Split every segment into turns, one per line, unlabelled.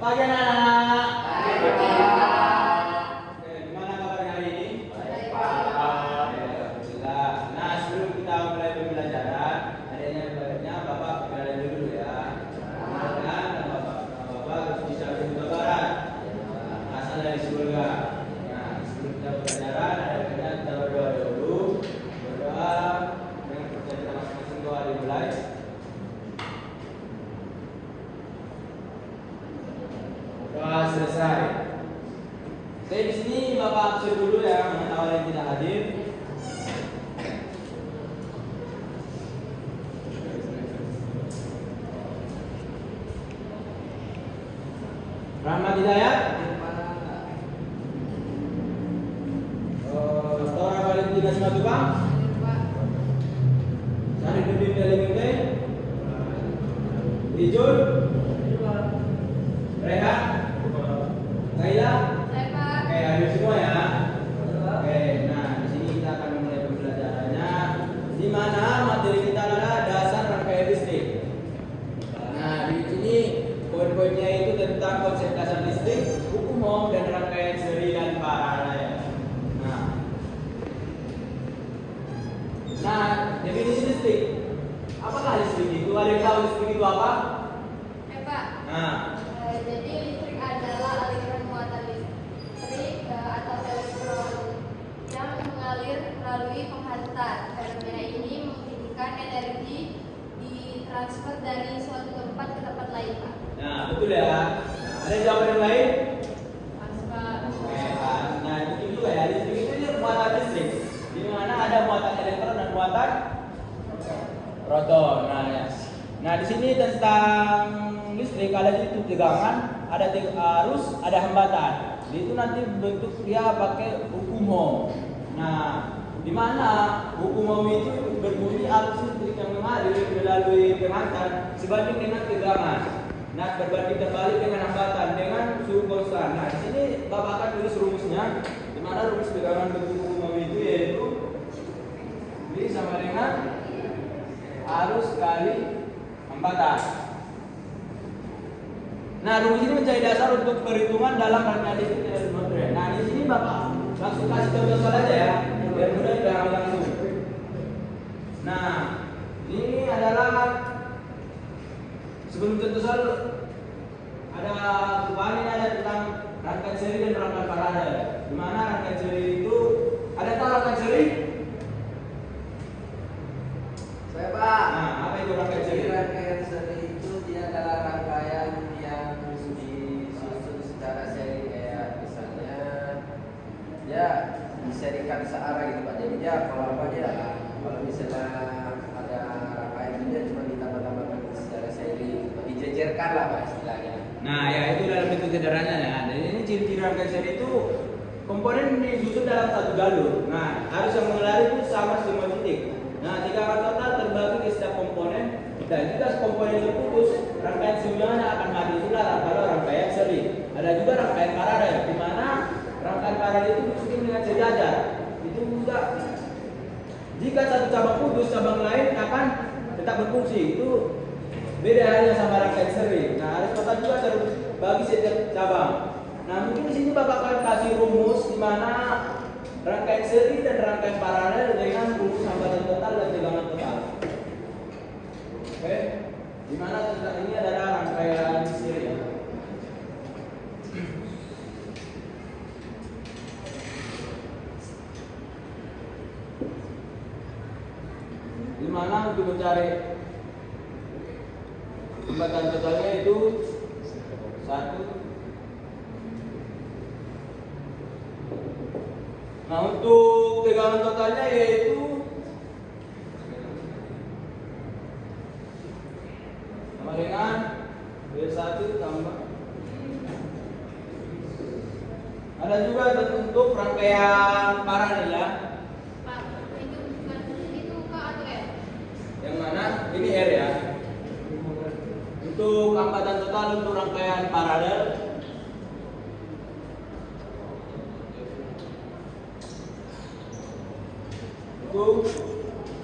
Pagi anak-anak.
Baik, Pak.
Oke, gimana kabarnya hari ini?
Baik,
Pak.
Pak.
Ya, alhamdulillah. Nah, sebelum kita mulai pembelajaran, adanya Bapak perkenalan dulu ya. Kemudian Bapak harus bisa berbuka barat. Asal dari surga. Nah, sebelum kita pembelajaran, adanya kita berdoa dulu. Berdoa dengan percaya kita masing-masing doa dimulai. Doa selesai. Oke, di sini Bapak absen dulu ya, mengetahui yang tidak hadir. Rahmat Hidayat. Tora Valentina Simatupang. Sari Nudin Dalingke. Ijul. Rehan. Kaila.
Baik, Pak.
Oke, hadir semua ya. Oke, nah di sini kita akan memulai pembelajarannya, di mana materi kita adalah dasar rangkaian listrik. Nah, di sini poin-poinnya itu tentang konsep dasar listrik, hukum Ohm dan rangkaian seri dan paralel. Nah, definisi listrik. Apakah listrik itu? Ada yang tahu listrik itu apa?
Pak.
Nah,
Jadi listrik adalah aliran muatan listrik atau elektron yang mengalir melalui penghantar. Fenomena ini memungkinkan energi ditransfer dari suatu tempat ke tempat lain, Pak.
nah betul ya. Nah, ada jawaban yang lain?
Pak.
Nah, itu juga ya, listrik itu dia muatan listrik, di mana ada muatan elektron dan muatan proton. Nah, di sini tentang listrik ada itu tegangan, ada arus, ada hambatan. Itu nanti bentuk dia pakai hukum Ohm. Nah, di mana hukum Ohm itu berbunyi arus listrik yang mengalir melalui penghantar sebanding dengan tegangan. Nah, berbanding terbalik dengan hambatan dengan suhu konstan. Nah, di sini Bapak akan tulis rumusnya, di mana rumus tegangan bentuk hukum Ohm itu yaitu V sama dengan arus kali hambatan. Nah, rumus ini menjadi dasar untuk perhitungan dalam rangkaian listrik dan motor. Nah, di sini Bapak langsung kasih contoh soal aja ya, biar mudah dipahami langsung. Nah, ini adalah sebelum contoh soal ada perubahan ini ada tentang rangkaian seri dan rangkaian paralel. Di mana rangkaian seri itu ada tahu rangkaian seri?
Saya Pak.
Nah, apa itu rangkaian seri?
Jadi rangkaian seri itu dia adalah rangkaian yang disusun secara seri, kayak misalnya ya diserikan searah gitu Pak. Jadi dia kalau misalnya ada rangkaian itu dia cuma ditambah-tambahkan secara seri, dijejerkan lah Pak istilahnya.
Nah, ya itu dalam bentuk sederhananya ya. Dan ini ciri-ciri rangkaian seri itu komponen disusun dalam satu jalur. Nah, arus yang mengalir itu sama semua titik. Nah, tegangan total terbagi ke setiap komponen, dan jika komponen terputus, rangkaian semuanya akan mati. Itulah kalau rangkaian seri. Ada juga rangkaian paralel, di mana rangkaian paralel itu disusun dengan sejajar. Itu juga jika satu cabang putus, cabang lain akan tetap berfungsi. Itu beda halnya sama rangkaian seri. Nah, arus total juga terbagi setiap cabang. Nah, mungkin di sini Bapak akan kasih rumus di mana rangkaian seri dan rangkaian paralel dengan rumus hambatan total dan tegangan total. Oke, di mana tentang ini adalah rangkaian seri. Di mana untuk mencari hambatan totalnya itu 1. Nah, untuk tegangan totalnya yaitu sama dengan V1 tambah. Ada juga untuk rangkaian paralel ya.
Pak, itu K atau R?
Yang mana? Ini R ya. Untuk hambatan total untuk rangkaian paralel itu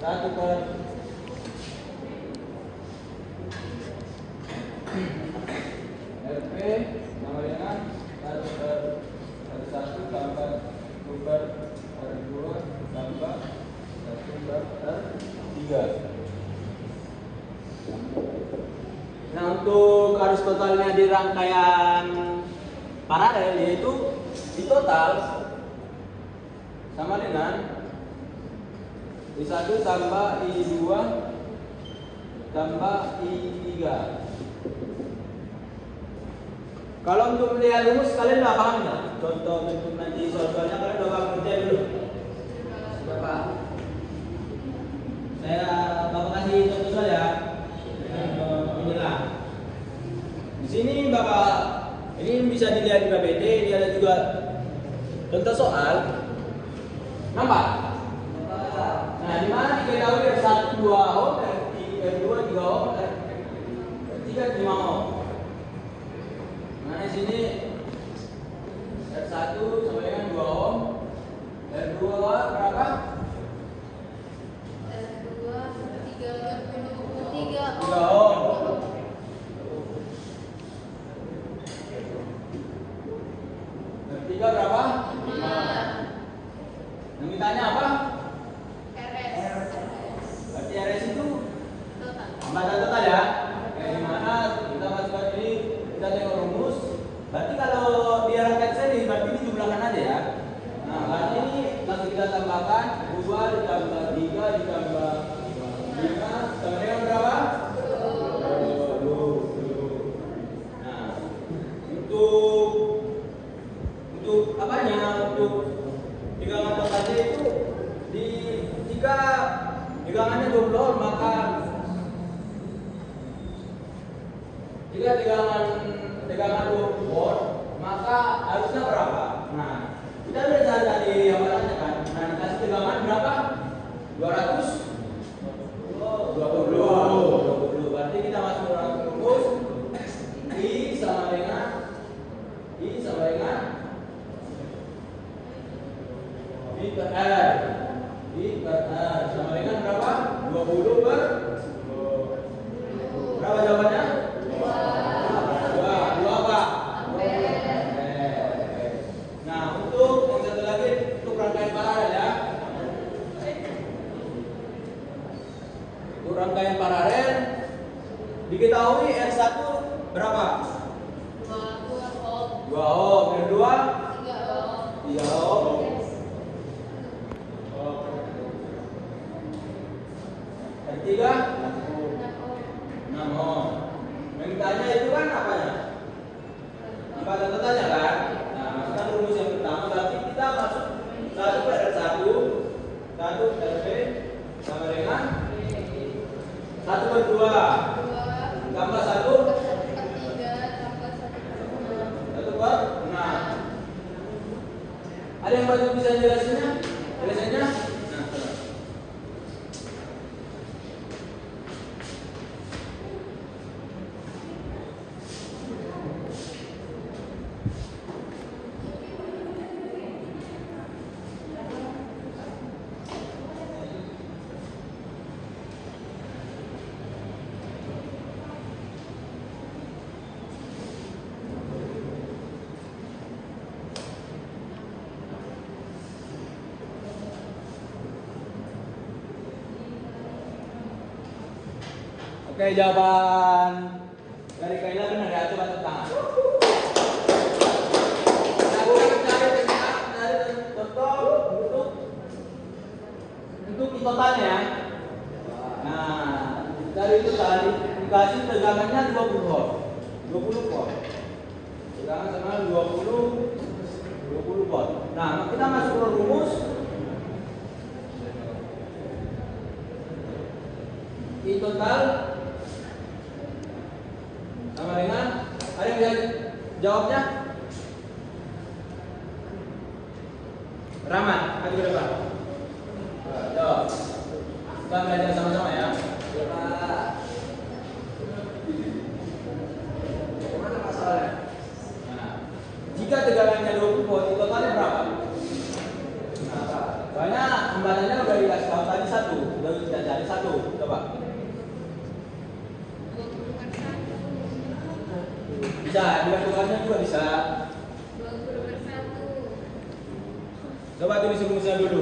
1 per RP per R2 tambah 1 per R3. Nah, untuk arus totalnya di rangkaian paralel yaitu di total sama dengan I1 tambah I2 tambah I3. Kalau untuk melihat rumus kalian udah paham nggak? Contoh bentuk nanti soal-soalnya kalian udah paham kerja dulu.
Berapa?
Saya bapak kasih contoh soal ya. Inilah. Di sini bapak ini bisa dilihat di PPT, dia ada juga contoh soal. Nampak? Nah, di mana diketahui R1 2 ohm, R2 3 ohm, R3 5 ohm. Nah, di sini R1 sama dengan 2 ohm, R2 berapa?
R2 3
3 ohm. R3 berapa? 5. Yang ditanya apa?
RS.
Berarti RS itu
Total.
hambatan total ya. Kayak gimana kita masukkan ini, kita tengok rumus. Berarti kalau dia rangkaian seri, berarti dijumlahkan aja ya. Nah, berarti ini langsung kita tambahkan 2 ditambah 3 ditambah 5 sama dengan berapa? 20. Nah, untuk apanya? Untuk pegangan totalnya itu jika pegangannya 20 ohm, maka jika tegangan 20 volt maka harusnya berapa? Nah, kita udah cari tadi hambatannya kan. Nah, dikasih tegangan berapa? 20. Berarti kita masuk ke rumus I sama dengan I per R. I per R sama dengan berapa? 20 per berapa jawabannya? 2 apa? Nah, untuk yang satu lagi untuk rangkaian paralel ya. Untuk rangkaian paralel diketahui R1 berapa? 2 ohm, R2 3 ohm. R3 6 ohm. Yang ditanya itu kan apanya? Hambatan totalnya kan? Nah, masukkan rumus yang pertama, berarti kita masuk 1 per R1 1 RB sama dengan 1 per 2 tambah 1 per 6. Ada yang baru bisa jelasinnya? Jelasinnya? Nah, oke, jawaban dari Kaila benar ya, coba tepuk tangan. Nah, bukan cari contoh untuk totalnya ya. Nah, dari itu tadi dikasih tegangannya 20 volt. 20 volt. Tegangan sama 20 volt. Nah, kita masuk ke rumus I total sama dengan, ada yang bisa jawabnya? Rahmat, maju ke depan. Jawab. Kita belajar sama-sama ya.
Gimana masalahnya?
Nah, jika tegangannya 20 volt, totalnya berapa? Nah, soalnya hambatannya udah dikasih tahu tadi 1, udah kita cari 1, coba. Bisa, dilakukannya juga bisa.
20 per 1.
Coba tulis rumusnya dulu.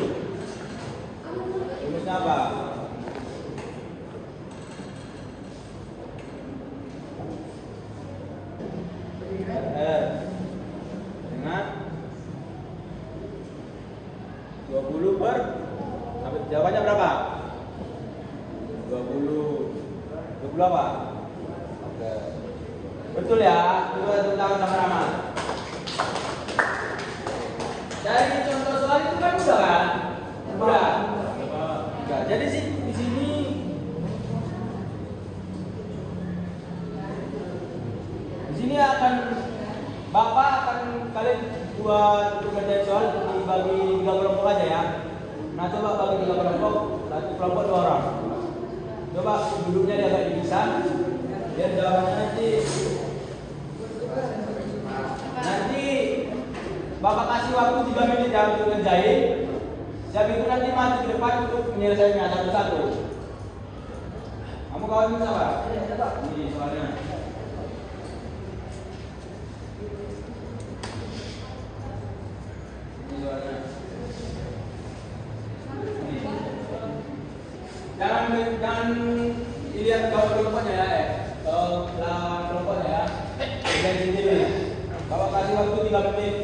Rumusnya apa? RR dengan 20 per jawabannya berapa? 20 apa? Oke. Betul ya? Coba tepuk tangan sama-sama. Dari contoh soal itu kan udah kan? Udah. Udah. Jadi sih di sini akan Bapak akan kalian buat ngerjain soal dibagi 3 kelompok aja ya. Nah coba bagi 3 kelompok, satu kelompok 2 orang. Coba duduknya dia agak dipisah. Biar jawabannya nanti Bapak kasih waktu 3 menit ya untuk ngerjain. Siap itu nanti maju ke depan untuk menyelesaikannya satu-satu. Kamu kawan bisa Pak? Ini soalnya. Jangan dilihat kelompoknya ya, kelompoknya ya. Jangan sendiri. Bapak kasih waktu 3 menit.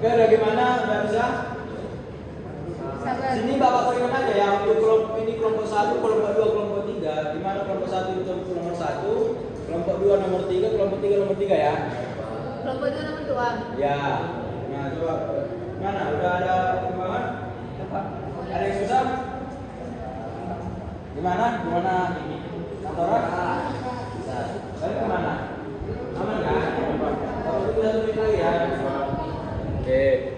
Oke, udah gimana? Udah bisa? Sini Bapak berikan aja ya untuk kelompok ini kelompok 1, kelompok 2, kelompok 3. Di mana kelompok 1 itu nomor 1, kelompok 2 nomor 3, kelompok 3 nomor 3 ya.
Kelompok 2 nomor 2.
Ya. Nah, coba mana? Udah ada perkembangan? Ada yang susah? Gimana? Gimana? Kantoran? Saya kemana? Aman kan? Kalau itu 1 menit lagi ya. Oke.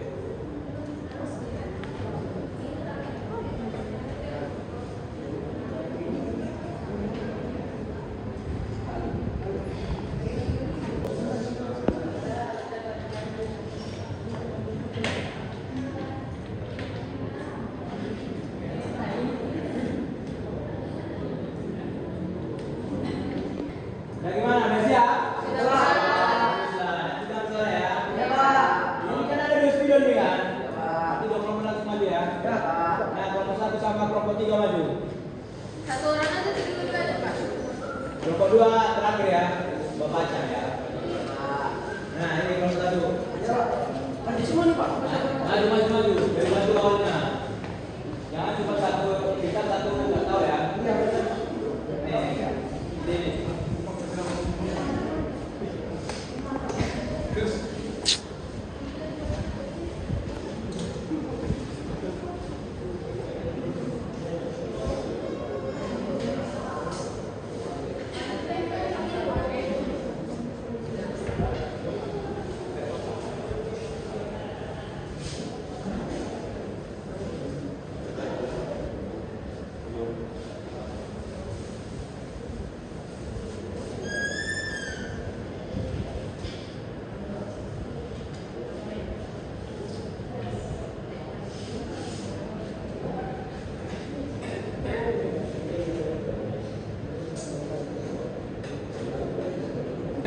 Nah, gimana? Udah siap? Sama kelompok 3 maju.
Satu orang aja dua aja Pak.
Kelompok 2 terakhir ya. Baca ya. Nah, ini kelompok 1.
Maju semua nih Pak.
Maju. Dari maju awalnya. Jangan cuma satu kita satu nggak tahu ya. Nih. Ini.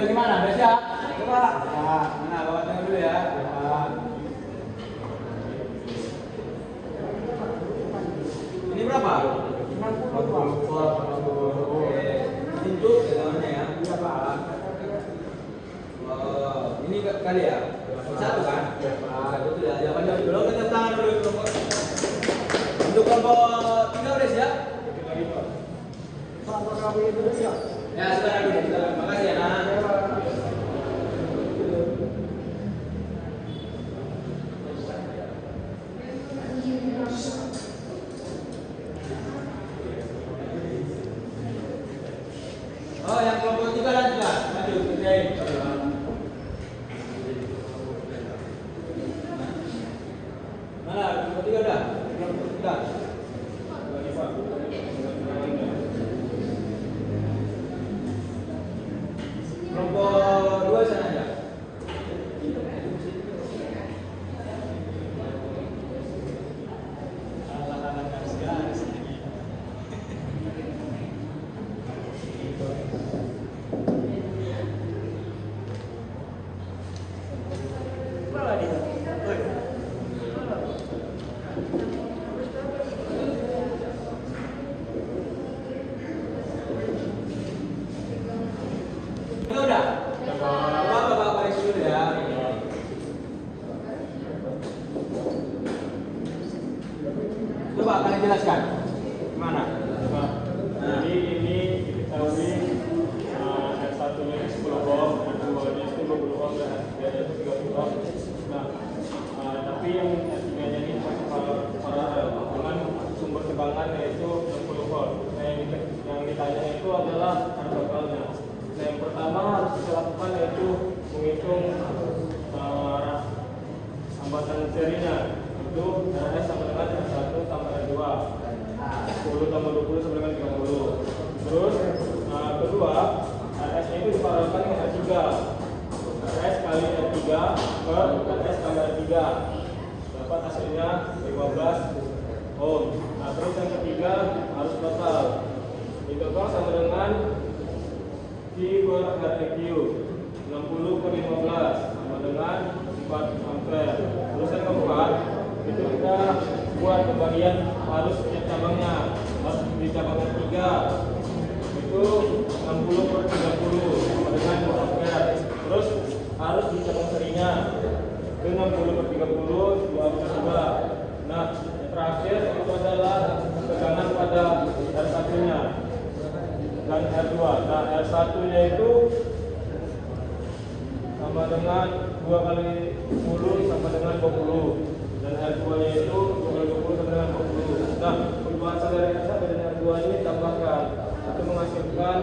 Gimana? Udah siap? Coba. Nah, mana Bapak tengok dulu ya. Ini berapa? 60. Oke. Pintu namanya ya. Iya, Pak. Oh, ini kali ya? Satu kan? Satu tuh ya. Jawabannya dulu kita tangan dulu. Untuk kelompok 3 udah siap? Ya, sebentar dulu. Makasih ya, Nak. Oh, yang kelompok 3 lanjutkan. Maju, kerjain. Mana? Kelompok 3 udah? Kelompok 3. Kelompok 2 sana aja. Itu udah. Coba Bapak koreksi dulu ya. Coba kalian jelaskan. Gimana?
Jadi ini diketahui R1-nya itu 10 ohm, R2-nya itu 20 ohm dan R3-nya itu 30 ohm. Nah, tapi yang R3-nya ini paralel dengan sumber tegangan yaitu 60 volt. Nah, yang ditanya itu adalah R totalnya. Nah, yang pertama harus dilakukan yaitu menghitung hambatan serinya. Itu RS sama dengan R1 tambah R2. 10 tambah 20 sama dengan 30. Terus kedua, RS nya itu diparalelkan dengan R3. RS kali R3 per RS tambah R3. Dapat hasilnya 15 ohm. Nah, terus yang ketiga harus total. Di total sama dengan V per REQ 60 per 15 sama dengan 4 ampere. Terus yang keempat itu kita buat pembagian harus setiap cabangnya, harus di cabang 3 itu 60 per 30 sama dengan 2 ampere. Terus harus di cabang serinya itu 60 per 30 2 ampere juga. Nah, yang terakhir itu adalah tegangan pada R1 nya dan R2. Nah, R1 nya itu sama dengan 2 kali 10 sama dengan 20, dan R2 nya itu 2 kali 20 sama dengan 20. Nah, perubahan dari R1 dan R2 ini tambahkan itu menghasilkan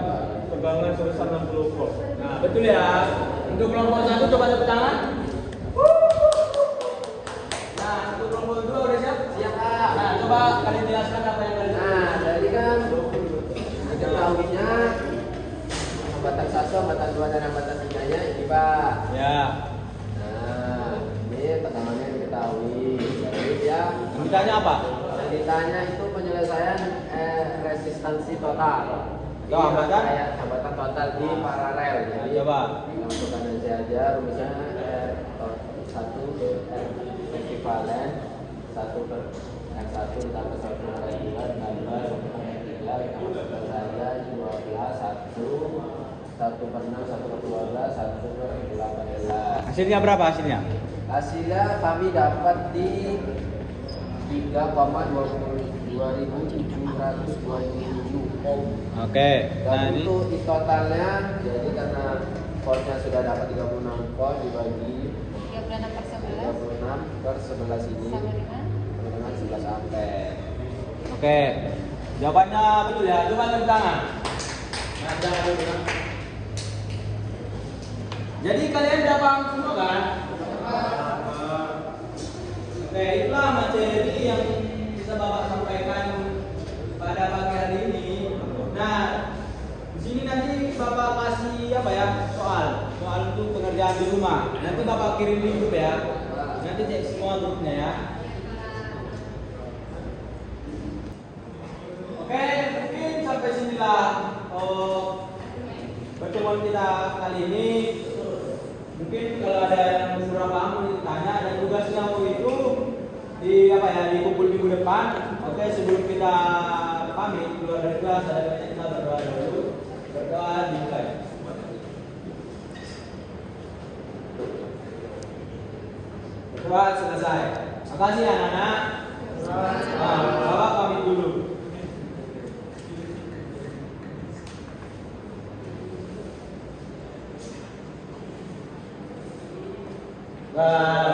tegangan sebesar 60 volt.
Nah, betul ya. Untuk kelompok 1 coba tepuk tangan. Nah, untuk kelompok 2 udah siap?
Siap, Kak.
Nah, coba kalian jelaskan apa yang kalian.
Nah, jadi kan diketahuinya hambatan 1, hambatan 2 dan hambatan 3-nya ini, Pak.
Ya.
Nah, ini tegangannya diketahui. Jadi ya,
Yang ditanya apa?
yang ditanya itu penyelesaian resistansi total.
Oh, hambatan?
Kayak hambatan total di paralel. Jadi
Coba.
kita masukkan aja rumusnya R1 R ekuivalen 1 per R1 ditambah 1 per R2 tambah 1 per R3 ditambah saja 12 1 per 6 1 per 12 1 per 18.
Hasilnya berapa hasilnya?
Hasilnya kami dapat di 3,2727 ohm.
Oke. Nah,
Dan
ini
untuk di totalnya, jadi karena voltnya sudah dapat 36 volt dibagi
36 per 11
36 per 11 ini
sama dengan
11 ampere.
oke. Jawabannya betul ya. Coba tepuk tangan. Nah, jangan dulu. Jadi kalian udah paham semua kan? Oke, itulah materi yang bisa Bapak sampaikan pada pagi hari ini. Nah, di sini nanti Bapak kasih apa ya? Soal untuk pengerjaan di rumah. Nanti Bapak kirim di grup ya. Nanti cek semua grupnya ya. Oke, mungkin sampai sinilah pertemuan kita kali ini. Mungkin kalau ada yang beberapa mau ditanya dan tugasnya itu dikumpul minggu depan. Oke, sebelum kita pamit keluar dari kelas, ada banyak kita berdoa dulu. Berdoa dimulai. Berdoa selesai. Makasih anak-anak. Nah, Bapak pamit dulu. Bye.